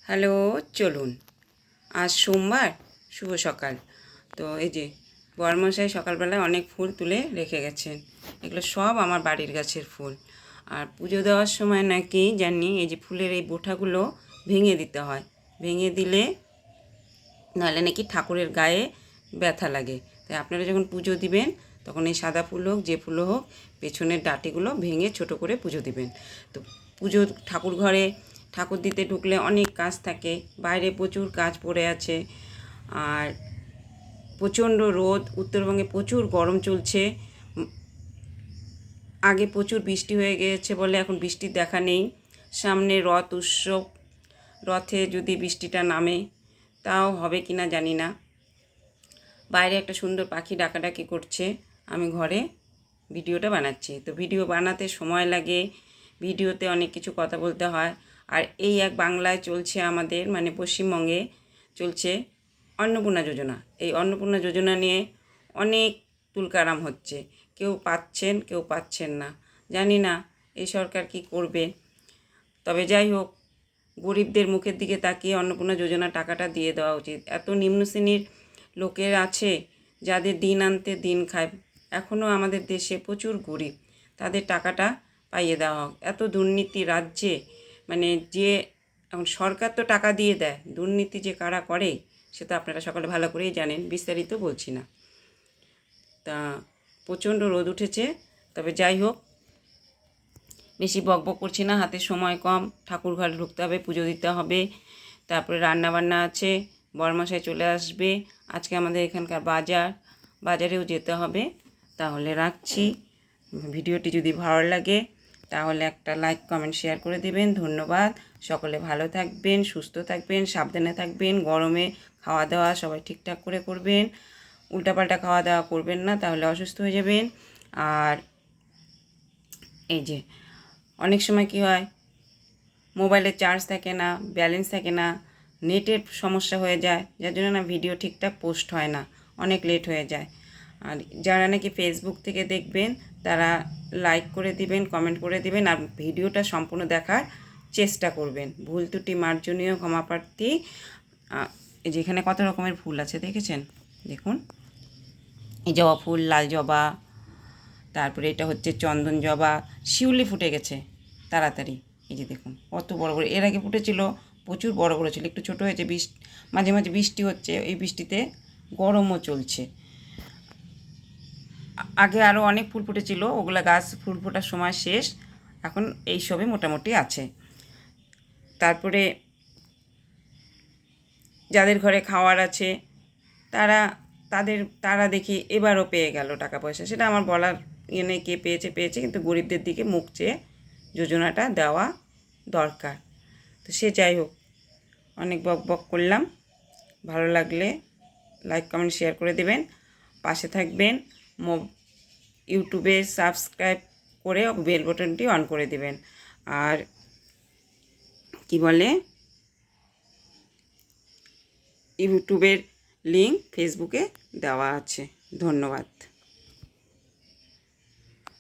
Hello, চলুন। আজ সোমবার, শুভ সকাল। তো এই যে বরমশাই সকালবেলায় অনেক ফুল তুলে রেখে গেছেন। এগুলো সব আমার বাড়ির গাছের ফুল। আর পুজো দেওয়ার সময় নাকি জানি এই যে ফুলের এই বোঁটাগুলো ভেঙে দিতে হয়। ভেঙে দিলে নাহলে নাকি ঠাকুরের গায়ে ব্যথা লাগে। তাই আপনারা যখন পুজো দিবেন তখন এই সাদা ফুল হোক যে ফুল হোক পেছনের ডাঁটিগুলো ভেঙে ছোট করে পুজো দিবেন। তো পুজো ঠাকুর ঘরে ঠাকুর দিতে ঢুকলে অনেক কাজ থাকে, বাইরে প্রচুর কাজ পড়ে আছে। আর প্রচণ্ড রোদ, উত্তরবঙ্গে প্রচুর গরম চলছে। আগে প্রচুর বৃষ্টি হয়ে গিয়েছে বলে এখন বৃষ্টির দেখা নেই। সামনে রথ উৎসব, রথে যদি বৃষ্টিটা নামে তাও হবে কি না জানি না। বাইরে একটা সুন্দর পাখি ডাকাডাকি করছে, আমি ঘরে ভিডিওটা বানাচ্ছি। তো ভিডিও বানাতে সময় লাগে, ভিডিওতে অনেক কিছু কথা বলতে হয়। আর এই এক বাংলায় চলছে আমাদের, মানে পশ্চিমবঙ্গে চলছে অন্নপূর্ণা যোজনা। এই অন্নপূর্ণা যোজনা নিয়ে অনেক তুলকারাম হচ্ছে, কেউ পাচ্ছেন কেউ পাচ্ছেন না। জানি না এই সরকার কি করবে। তবে যাই হোক, গরিবদের মুখের দিকে তাকিয়ে অন্নপূর্ণা যোজনা টাকাটা দিয়ে দেওয়া উচিত। এত নিম্ন শ্রেণীর লোকের আছে যাদের দিন আনতে দিন খায়, এখনও আমাদের দেশে প্রচুর গরিব, তাদের টাকাটা পাইয়ে দেওয়া হোক। এত দুর্নীতি রাজ্যে, মানে যে এখন সরকার তো টাকা দিয়ে দেয়, দুর্নীতি যে কারা করে সে তো আপনারা সকলে ভালো করেই জানেন, বিস্তারিত বলছি না। তা প্রচণ্ড রোদ উঠেছে। তবে যাই হোক, বেশি বকবক করছি না, হাতে সময় কম, ঠাকুর ঘরে ঢুকতে হবে, পুজো দিতে হবে, তারপরে রান্নাবান্না আছে, বরমাসায় চলে আসবে। আজকে আমাদের এখানকার বাজারেও যেতে হবে। তাহলে রাখছি। ভিডিওটি যদি ভালো লাগে তাহলে একটা লাইক কমেন্ট শেয়ার করে দেবেন। ধন্যবাদ। সকলে ভালো থাকবেন, সুস্থ থাকবেন, সাবধানে থাকবেন। গরমে খাওয়া দাওয়া সবাই ঠিকঠাক করে করবেন, উল্টাপাল্টা খাওয়া দাওয়া করবেন না, তাহলে অসুস্থ হয়ে যাবেন। আর এই যে অনেক সময় কি হয়, মোবাইলে চার্জ থাকে না, ব্যালেন্স থাকে না, নেটের সমস্যা হয়ে যায়, যার জন্য না ভিডিও ঠিকঠাক পোস্ট হয় না, অনেক লেট হয়ে যায়। আর যারা নাকি ফেসবুক থেকে দেখবেন তারা লাইক করে দিবেন, কমেন্ট করে দিবেন, আর ভিডিওটা সম্পূর্ণ দেখার চেষ্টা করবেন। ভুল ত্রুটি মার্জনীয়, ক্ষমাপ্রার্থী। এই যেখানে কত রকমের ফুল আছে দেখেছেন, দেখুন। এই জবা ফুল, লাল জবা, তারপরে এটা হচ্ছে চন্দন জবা, শিউলি ফুটে গেছে তাড়াতাড়ি। এই যে দেখুন কত বড় বড়, এর আগে ফুটেছিল প্রচুর বড় বড় ছিল, একটু ছোট হয়েছে। মাঝে মাঝে বৃষ্টি হচ্ছে, এই বৃষ্টিতে গরমও চলছে। আগে আরও অনেক ফুল ফুটেছিল, ওগুলা গাছ ফুল ফোটার সময় শেষ, এখন এই সবে মোটামুটি আছে। তারপরে যাদের ঘরে খাওয়ার আছে তারা দেখি এবারও পেয়ে গেল টাকা পয়সা। সেটা আমার বলার নেই, কে পেয়েছে পেয়েছে, কিন্তু গরিবদের দিকে মুখ চেয়ে যোজনাটা দেওয়া দরকার। তো সে যাই হোক, অনেক বক বক করলাম। ভালো লাগলে লাইক কমেন্ট শেয়ার করে দেবেন, পাশে থাকবেন। ইউটিউবে সাবস্ক্রাইব করে বেল বাটনটি অন করে দেবেন। আর কি বলে, ইউটিউবের লিঙ্ক ফেসবুকে দেওয়া আছে। ধন্যবাদ।